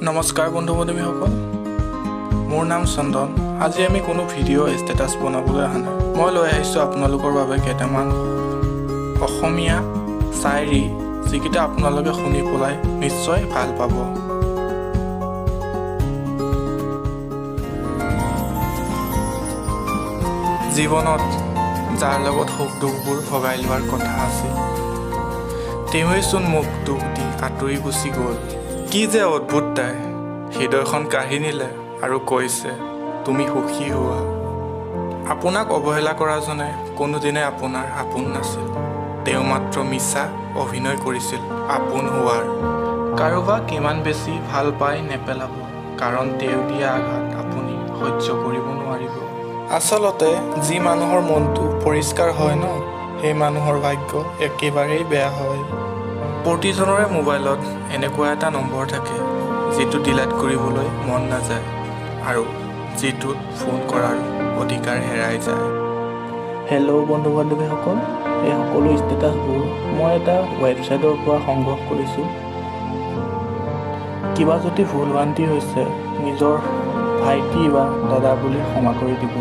নমস্কাৰ বন্ধু বান্ধৱীসকল, মোৰ নাম চন্দন। আজি আমি কোনো ভিডিঅ' ষ্টেটাছ বনাবলৈ অহা নাই। মই লৈ আহিছোঁ আপোনালোকৰ বাবে কেইটামান অসমীয়া শায়ৰী, যিকেইটা আপোনালোকে শুনি পেলাই নিশ্চয় ভাল পাব। জীৱনত যাৰ লগত সুখ দুখবোৰ ভগাই লোৱাৰ কথা আছিল, তেওঁৱেইচোন মোক দুখ দি আঁতৰি গুচি গ'ল। কি যে অদ্ভুত তাই, হৃদয়খন কাঢ়ি নিলে আৰু কৈছে তুমি সুখী হোৱা। আপোনাক অৱহেলা কৰাজনে কোনোদিনে আপোনাৰ আপোন নাছিল, তেওঁ মাত্ৰ মিছা অভিনয় কৰিছিল আপোন হোৱাৰ। কাৰোবাক কিমান বেছি ভাল পাই নেপেলাব, কাৰণ তেওঁ দিয়া আঘাত আপুনি সহ্য কৰিব নোৱাৰিব। আচলতে যি মানুহৰ মনটো পৰিষ্কাৰ হয় ন, সেই মানুহৰ ভাগ্য একেবাৰেই বেয়া হয়। প্ৰতিজনৰে মোবাইলত এনেকুৱা এটা নম্বৰ থাকে যিটো ডিলিট কৰিবলৈ মন নাযায় আৰু যিটোত ফোন কৰাৰ অধিকাৰ হেৰাই যায়। হেল্ল' বন্ধু বান্ধৱীসকল, এই সকলো ষ্টেটাছবোৰ মই এটা ৱেবছাইটৰ পৰা সংগ্ৰহ কৰিছোঁ। কিবা যদি ভুল ভ্ৰান্তি হৈছে নিজৰ ভাইটি বা দাদা বুলি ক্ষমা কৰি দিব।